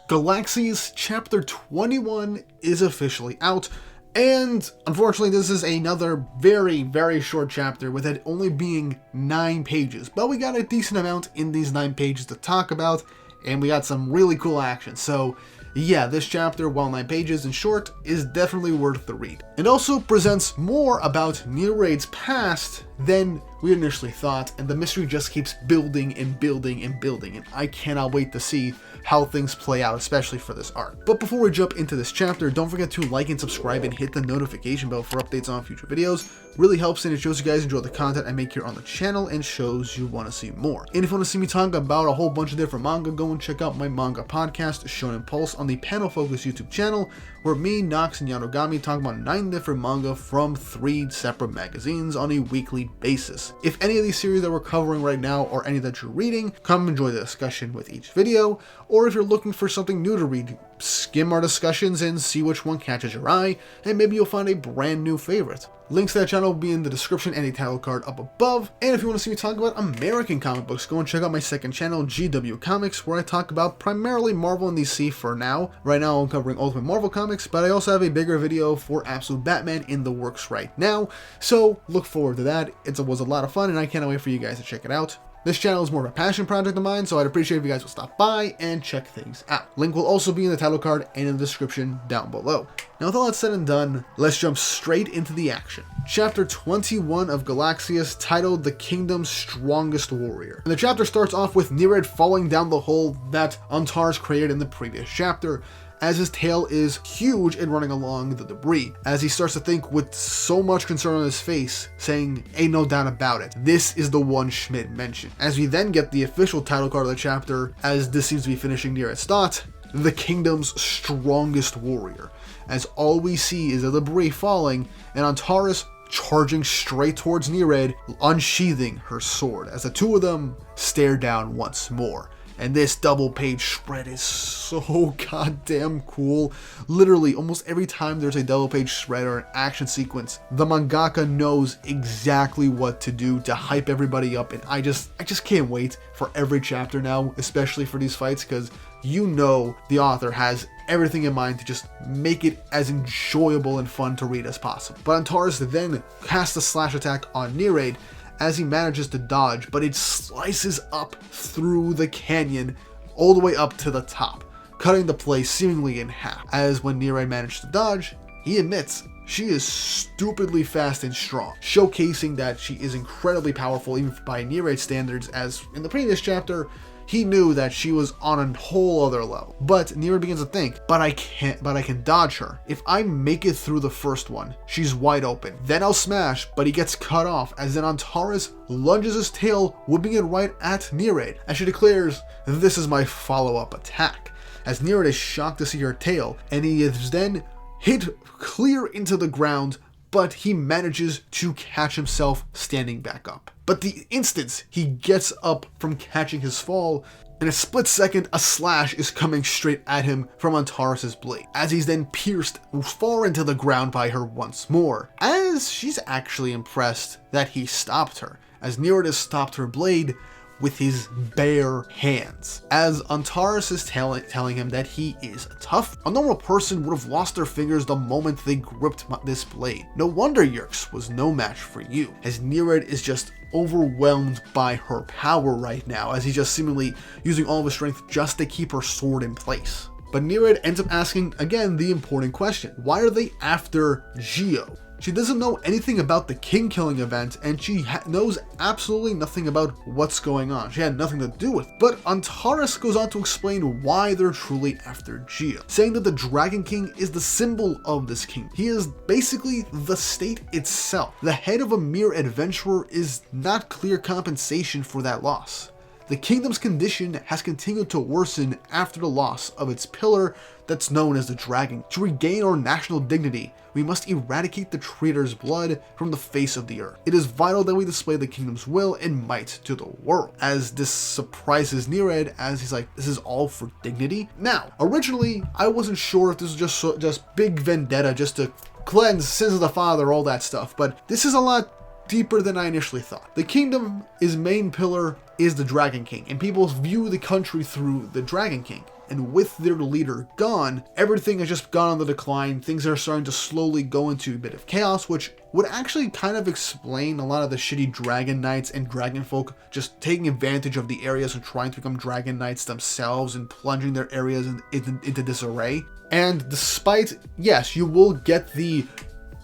Galaxias Chapter 21 is officially out, and unfortunately this is another very short chapter with it only being 9 pages, but we got a decent amount in these 9 pages to talk about, and we got some really cool action. So yeah, this chapter, while 9 pages and short, is definitely worth the read. It also presents more about Neraid's past than we initially thought, and the mystery just keeps building and building and building, and I cannot wait to see how things play out, especially for this arc. But before we jump into this chapter, don't forget to like and subscribe and hit the notification bell for updates on future videos. Really helps, and it shows you guys enjoy the content I make here on the channel and shows you want to see more. And if you want to see me talk about a whole bunch of different manga, go and check out my manga podcast, Shonen Pulse, on the Panel Focus YouTube channel, where me, Nox, and Yanogami talk about 9 different manga from 3 separate magazines on a weekly basis. If any of these series that we're covering right now are any that you're reading, come enjoy the discussion with each video, or if you're looking for something new to read, skim our discussions and see which one catches your eye, and maybe you'll find a brand new favorite. Links to that channel will be in the description and a title card up above. And if you want to see me talk about American comic books, go and check out my second channel, GW Comics, where I talk about primarily Marvel and DC for now. Right now I'm covering Ultimate Marvel comics, but I also have a bigger video for Absolute Batman in the works right now. So look forward to that. It was a lot of fun, and I can't wait for you guys to check it out. This channel is more of a passion project of mine, so I'd appreciate if you guys would stop by and check things out. Link will also be in the title card and in the description down below. Now with all that said and done, let's jump straight into the action. Chapter 21 of Galaxias, titled The Kingdom's Strongest Warrior. And the chapter starts off with Neriad falling down the hole that Antares created in the previous chapter, as his tail is huge and running along the debris, as he starts to think with so much concern on his face, saying, "Ain't no doubt about it, this is the one Schmidt mentioned." As we then get the official title card of the chapter, as this seems to be finishing near its thought, The Kingdom's Strongest Warrior, as all we see is the debris falling and Antares charging straight towards Neriad, unsheathing her sword, as the two of them stare down once more. And this double page spread is so goddamn cool. Literally, almost every time there's a double page spread or an action sequence, the mangaka knows exactly what to do to hype everybody up, and I just can't wait for every chapter now, especially for these fights, because you know the author has everything in mind to just make it as enjoyable and fun to read as possible. But Antares then casts a slash attack on Neraid, as he manages to dodge, but it slices up through the canyon all the way up to the top, cutting the place seemingly in half. As when Neraid managed to dodge, he admits she is stupidly fast and strong, showcasing that she is incredibly powerful even by Neraid standards, as in the previous chapter, he knew that she was on a whole other level. But Neraid begins to think, but I can dodge her. If I make it through the first one, she's wide open. Then I'll smash, but he gets cut off, as then Antares lunges his tail, whipping it right at Neraid, as she declares, "This is my follow-up attack." As Neraid is shocked to see her tail, and he is then hit clear into the ground, but he manages to catch himself standing back up. But the instant he gets up from catching his fall, in a split second, a slash is coming straight at him from Antares' blade, as he's then pierced far into the ground by her once more, as she's actually impressed that he stopped her, as Neraid has stopped her blade with his bare hands, as Antares is telling him that he is tough. A normal person would have lost their fingers the moment they gripped this blade. No wonder Yerkes was no match for you, as Neraid is just overwhelmed by her power right now, as he's just seemingly using all of his strength just to keep her sword in place. But Neraid ends up asking again the important question: why are they after Geo? She doesn't know anything about the king-killing event, and she knows absolutely nothing about what's going on. She had nothing to do with it. But Antares goes on to explain why they're truly after Geo, saying that the Dragon King is the symbol of this kingdom. He is basically the state itself. The head of a mere adventurer is not clear compensation for that loss. The kingdom's condition has continued to worsen after the loss of its pillar that's known as the Dragon. To regain our national dignity, we must eradicate the traitor's blood from the face of the earth. It is vital that we display the kingdom's will and might to the world. As this surprises Neraid, as he's like, this is all for dignity? Now, originally, I wasn't sure if this was just big vendetta, just to cleanse sins of the father, all that stuff, but this is a lot deeper than I initially thought. The kingdom's main pillar is the Dragon King, and people view the country through the Dragon King. and with their leader gone, everything has just gone on the decline. Things are starting to slowly go into a bit of chaos, which would actually kind of explain a lot of the shitty dragon knights and dragonfolk just taking advantage of the areas and trying to become dragon knights themselves and plunging their areas into disarray. And despite, yes, you will get the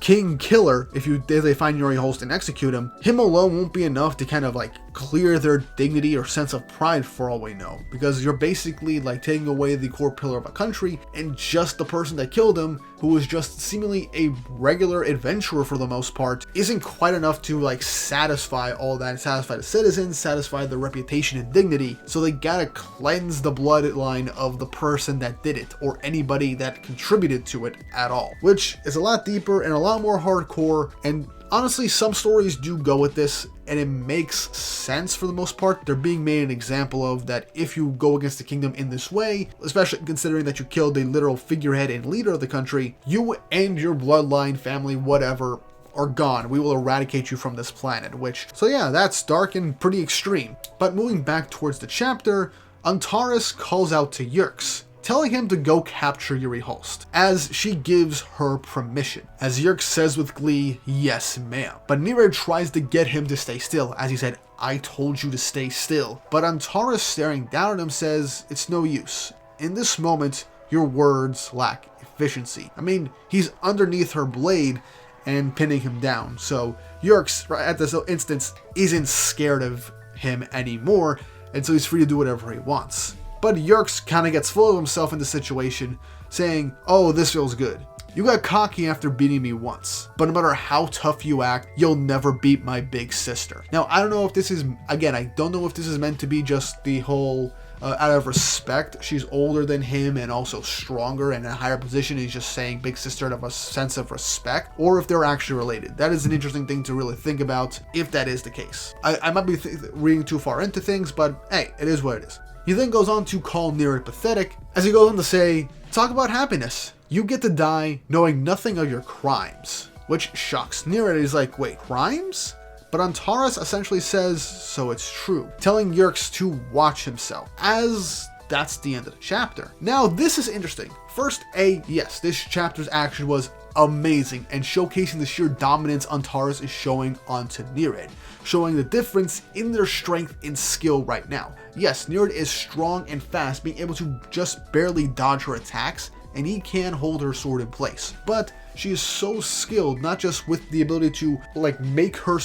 king killer if they find Yuri Holst and execute him, him alone won't be enough to kind of like clear their dignity or sense of pride for all we know, because you're basically like taking away the core pillar of a country, and just the person that killed him, who was just seemingly a regular adventurer for the most part, isn't quite enough to like satisfy all that, satisfy the citizens, satisfy their reputation and dignity. So they gotta cleanse the bloodline of the person that did it, or anybody that contributed to it at all, which is a lot deeper and a lot more hardcore. And honestly, some stories do go with this, and it makes sense for the most part. They're being made an example of that if you go against the kingdom in this way, especially considering that you killed a literal figurehead and leader of the country, you and your bloodline, family, whatever, are gone. We will eradicate you from this planet, which, so yeah, that's dark and pretty extreme. But moving back towards the chapter, Antares calls out to Yerkes, telling him to go capture Yuri Holst, as she gives her permission. As Yerkes says with glee, yes ma'am. But Neriad tries to get him to stay still, as he said, I told you to stay still. But Antares, staring down at him, says, it's no use. In this moment, your words lack efficiency. I mean, he's underneath her blade and pinning him down, so Yerkes, at this instance, isn't scared of him anymore, and so he's free to do whatever he wants. But Yerkes kind of gets full of himself in the situation, saying, oh, this feels good. You got cocky after beating me once, but no matter how tough you act, you'll never beat my big sister. Now, I don't know if this is, again, I don't know if this is meant to be just the whole, out of respect, she's older than him and also stronger and in a higher position, he's just saying big sister out of a sense of respect, or if they're actually related. That is an interesting thing to really think about, if that is the case. I might be reading too far into things, but hey, it is what it is. He then goes on to call Neriad pathetic, as he goes on to say, talk about happiness. You get to die knowing nothing of your crimes. Which shocks Neriad. He's like, wait, crimes? But Antares essentially says, so it's true, telling Yerkes to watch himself, as that's the end of the chapter. Now, this is interesting. First, yes, this chapter's action was amazing and showcasing the sheer dominance Antares is showing onto Neriad, showing the difference in their strength and skill right now. Yes, Neriad is strong and fast, being able to just barely dodge her attacks, and he can hold her sword in place. But she is so skilled, not just with the ability to like make her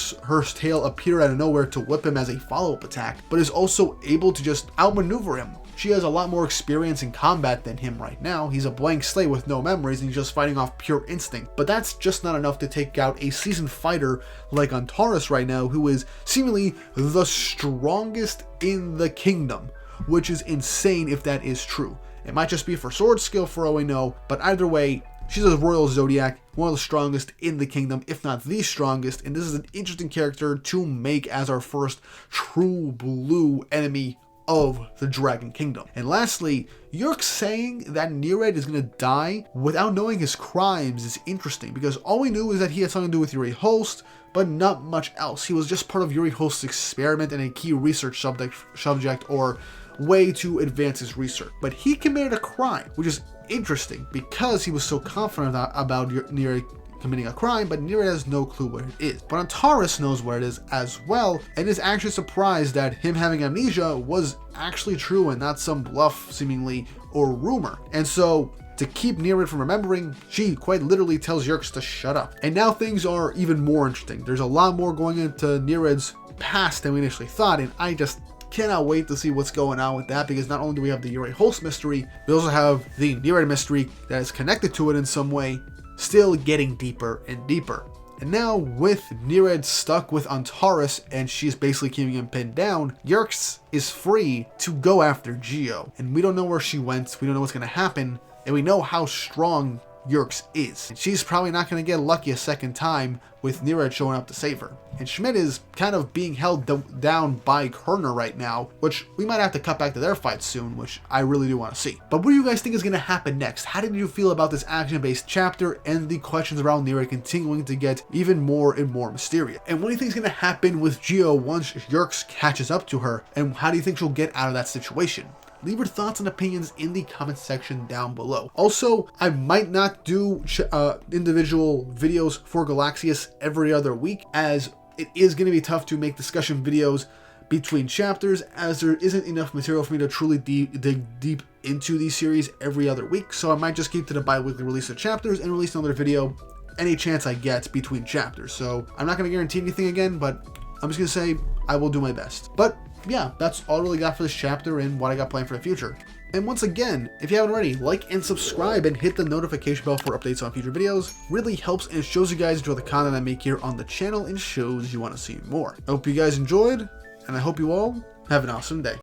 tail appear out of nowhere to whip him as a follow-up attack, but is also able to just outmaneuver him. She has a lot more experience in combat than him right now. He's a blank slate with no memories and he's just fighting off pure instinct. But that's just not enough to take out a seasoned fighter like Antares right now, who is seemingly the strongest in the kingdom, which is insane if that is true. It might just be for sword skill for all we know, but either way, she's a royal zodiac, one of the strongest in the kingdom, if not the strongest, and this is an interesting character to make as our first true blue enemy of the Dragon Kingdom. And lastly, Yerkes saying that Neriad is going to die without knowing his crimes is interesting, because all we knew is that he had something to do with Yuri Holst, but not much else. He was just part of Yuri Holst's experiment and a key research subject or way to advance his research. But he committed a crime, which is interesting because he was so confident about Neriad committing a crime, but Neriad has no clue what it is. But Antares knows what it is as well, and is actually surprised that him having amnesia was actually true and not some bluff, seemingly, or rumor. And so, to keep Neriad from remembering, she quite literally tells Yerkes to shut up. And now things are even more interesting. There's a lot more going into Neriad's past than we initially thought, and I just cannot wait to see what's going on with that, because not only do we have the Yuri Holst mystery, we also have the Neriad mystery that is connected to it in some way, still getting deeper and deeper. And now, with Neriad stuck with Antares and she's basically keeping him pinned down, Yerkes is free to go after Geo. And we don't know where she went, we don't know what's going to happen, and we know how strong Yerkes is. And she's probably not going to get lucky a second time with Neriad showing up to save her. And Schmidt is kind of being held down by Kerner right now, which we might have to cut back to their fight soon, which I really do want to see. But what do you guys think is going to happen next? How did you feel about this action-based chapter and the questions around Neriad continuing to get even more and more mysterious? And what do you think is going to happen with Geo once Yerkes catches up to her? And how do you think she'll get out of that situation? leave your thoughts and opinions in the comment section down below. Also, I might not do individual videos for Galaxias every other week, as it is going to be tough to make discussion videos between chapters, as there isn't enough material for me to truly dig deep into these series every other week. So I might just keep to the bi-weekly release of chapters and release another video any chance I get between chapters. So I'm not going to guarantee anything again, but I'm just going to say I will do my best. But yeah, that's all I really got for this chapter and what I got planned for the future. And once again, if you haven't already, like and subscribe and hit the notification bell for updates on future videos. Really helps, and it shows you guys enjoy the content I make here on the channel and shows you want to see more. I hope you guys enjoyed, and I hope you all have an awesome day.